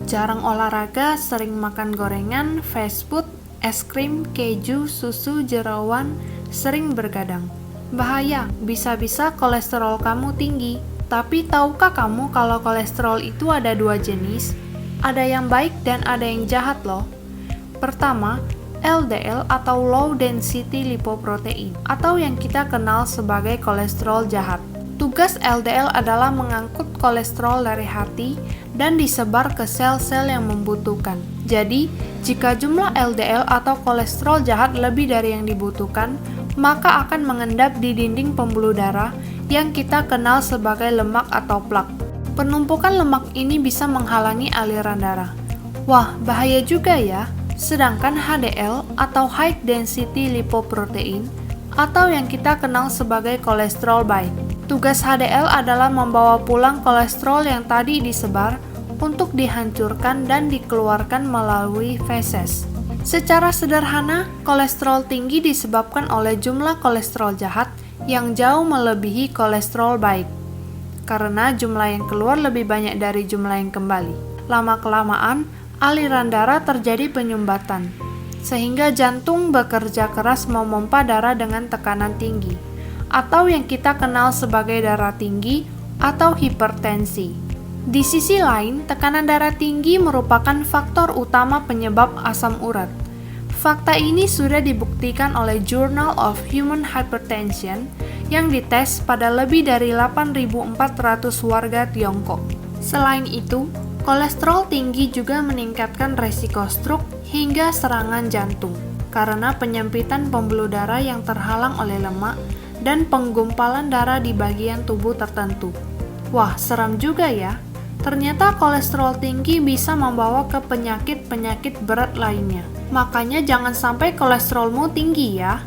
Jarang olahraga, sering makan gorengan, fast food, es krim, keju, susu, jeroan, sering bergadang. Bahaya, bisa-bisa kolesterol kamu tinggi. Tapi tahukah kamu kalau kolesterol itu ada dua jenis? Ada yang baik dan ada yang jahat loh. Pertama, LDL atau Low Density Lipoprotein, atau yang kita kenal sebagai kolesterol jahat. Tugas LDL adalah mengangkut kolesterol dari hati dan disebar ke sel-sel yang membutuhkan. Jadi, jika jumlah LDL atau kolesterol jahat lebih dari yang dibutuhkan, maka akan mengendap di dinding pembuluh darah yang kita kenal sebagai lemak atau plak. Penumpukan lemak ini bisa menghalangi aliran darah. Wah, bahaya juga ya. Sedangkan HDL atau High Density Lipoprotein atau yang kita kenal sebagai kolesterol baik. Tugas HDL adalah membawa pulang kolesterol yang tadi disebar untuk dihancurkan dan dikeluarkan melalui feses. Secara sederhana, kolesterol tinggi disebabkan oleh jumlah kolesterol jahat yang jauh melebihi kolesterol baik. Karena jumlah yang keluar lebih banyak dari jumlah yang kembali. Lama-kelamaan, aliran darah terjadi penyumbatan, sehingga jantung bekerja keras memompa darah dengan tekanan tinggi, atau yang kita kenal sebagai darah tinggi atau hipertensi. Di sisi lain, tekanan darah tinggi merupakan faktor utama penyebab asam urat. Fakta ini sudah dibuktikan oleh Journal of Human Hypertension yang dites pada lebih dari 8.400 warga Tiongkok. Selain itu, kolesterol tinggi juga meningkatkan resiko stroke hingga serangan jantung karena penyempitan pembuluh darah yang terhalang oleh lemak dan penggumpalan darah di bagian tubuh tertentu. Wah, seram juga ya. Ternyata kolesterol tinggi bisa membawa ke penyakit-penyakit berat lainnya. Makanya jangan sampai kolesterolmu tinggi ya.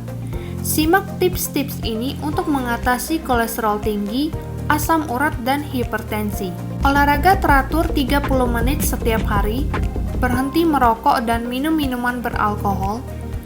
Simak tips-tips ini untuk mengatasi kolesterol tinggi, asam urat, dan hipertensi. Olahraga teratur 30 menit setiap hari, berhenti merokok dan minum minuman beralkohol,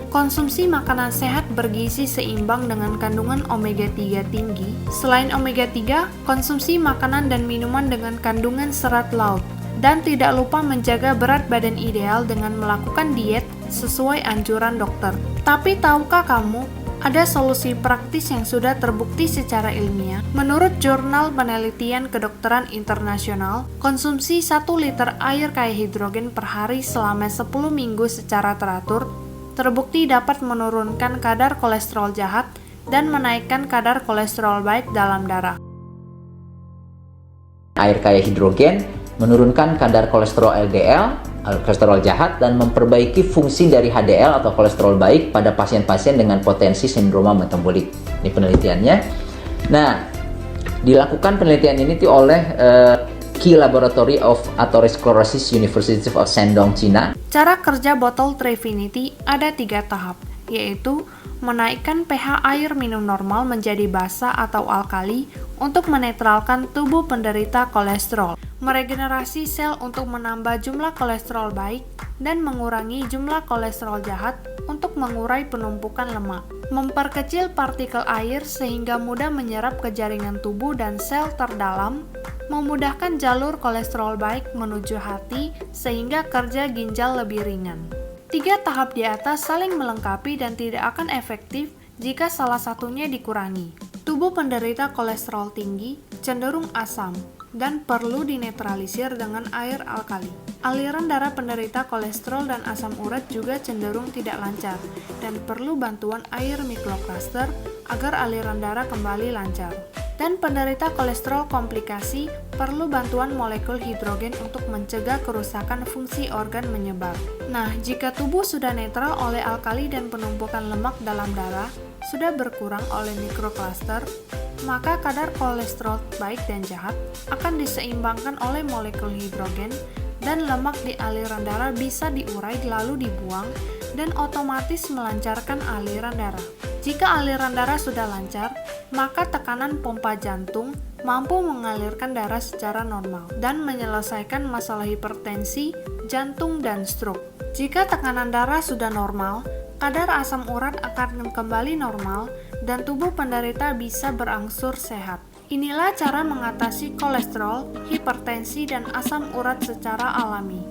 konsumsi makanan sehat bergizi seimbang dengan kandungan omega 3 tinggi. Selain omega 3, konsumsi makanan dan minuman dengan kandungan serat laut. Dan tidak lupa menjaga berat badan ideal dengan melakukan diet sesuai anjuran dokter. Tapi tahukah kamu, ada solusi praktis yang sudah terbukti secara ilmiah. Menurut Jurnal Penelitian Kedokteran Internasional, konsumsi 1 liter air kaya hidrogen per hari selama 10 minggu secara teratur terbukti dapat menurunkan kadar kolesterol jahat dan menaikkan kadar kolesterol baik dalam darah. Air kaya hidrogen menurunkan kadar kolesterol LDL, kolesterol jahat, dan memperbaiki fungsi dari HDL atau kolesterol baik pada pasien-pasien dengan potensi sindroma metabolik. Ini penelitiannya. Nah, dilakukan penelitian ini oleh Key Laboratory of Atherosclerosis University of Shandong, China. Cara kerja botol Trefinity ada 3 tahap, yaitu menaikkan pH air minum normal menjadi basa atau alkali untuk menetralkan tubuh penderita kolesterol, meregenerasi sel untuk menambah jumlah kolesterol baik, dan mengurangi jumlah kolesterol jahat untuk mengurai penumpukan lemak, memperkecil partikel air sehingga mudah menyerap ke jaringan tubuh dan sel terdalam, memudahkan jalur kolesterol baik menuju hati sehingga kerja ginjal lebih ringan. 3 tahap di atas saling melengkapi dan tidak akan efektif jika salah satunya dikurangi. Tubuh penderita kolesterol tinggi cenderung asam dan perlu dinetralisir dengan air alkali. Aliran darah penderita kolesterol dan asam urat juga cenderung tidak lancar dan perlu bantuan air mikrokluster agar aliran darah kembali lancar. Dan penderita kolesterol komplikasi perlu bantuan molekul hidrogen untuk mencegah kerusakan fungsi organ menyebar. Nah, jika tubuh sudah netral oleh alkali dan penumpukan lemak dalam darah sudah berkurang oleh mikrokluster, maka kadar kolesterol baik dan jahat akan diseimbangkan oleh molekul hidrogen dan lemak di aliran darah bisa diurai lalu dibuang dan otomatis melancarkan aliran darah. Jika aliran darah sudah lancar, maka tekanan pompa jantung mampu mengalirkan darah secara normal dan menyelesaikan masalah hipertensi, jantung, dan stroke. Jika tekanan darah sudah normal, kadar asam urat akan kembali normal dan tubuh penderita bisa berangsur sehat. Inilah cara mengatasi kolesterol, hipertensi, dan asam urat secara alami.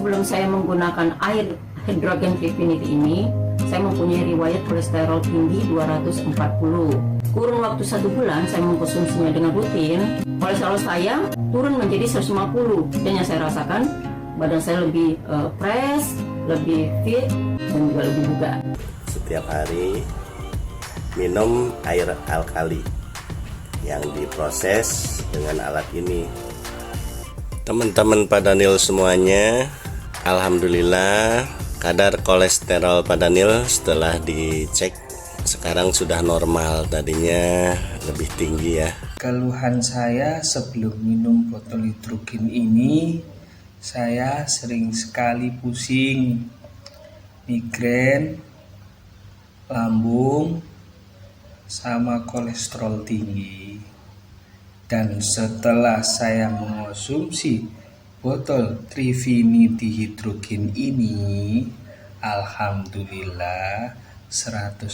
sebelum saya menggunakan air Hydrogen Trifinity ini, saya mempunyai riwayat kolesterol tinggi 240. Kurun waktu 1 bulan saya mengkonsumsinya dengan rutin, kolesterol saya turun menjadi 150. Dan yang saya rasakan, badan saya lebih fresh, lebih fit, dan juga lebih bugar. Setiap hari minum air alkali yang diproses dengan alat ini. Teman-teman Pak Daniel semuanya, alhamdulillah kadar kolesterol Pak Daniel setelah dicek sekarang sudah normal, tadinya lebih tinggi ya. Keluhan saya sebelum minum botol hidrogen ini, saya sering sekali pusing, migrain, lambung, sama kolesterol tinggi. Dan setelah saya mengonsumsi botol Trifinity hidrogen ini, alhamdulillah 100%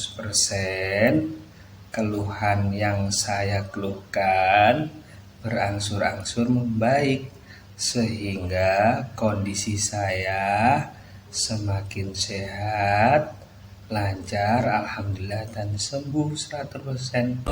keluhan yang saya keluhkan berangsur-angsur membaik, sehingga kondisi saya semakin sehat, lancar, alhamdulillah, dan sembuh 100%.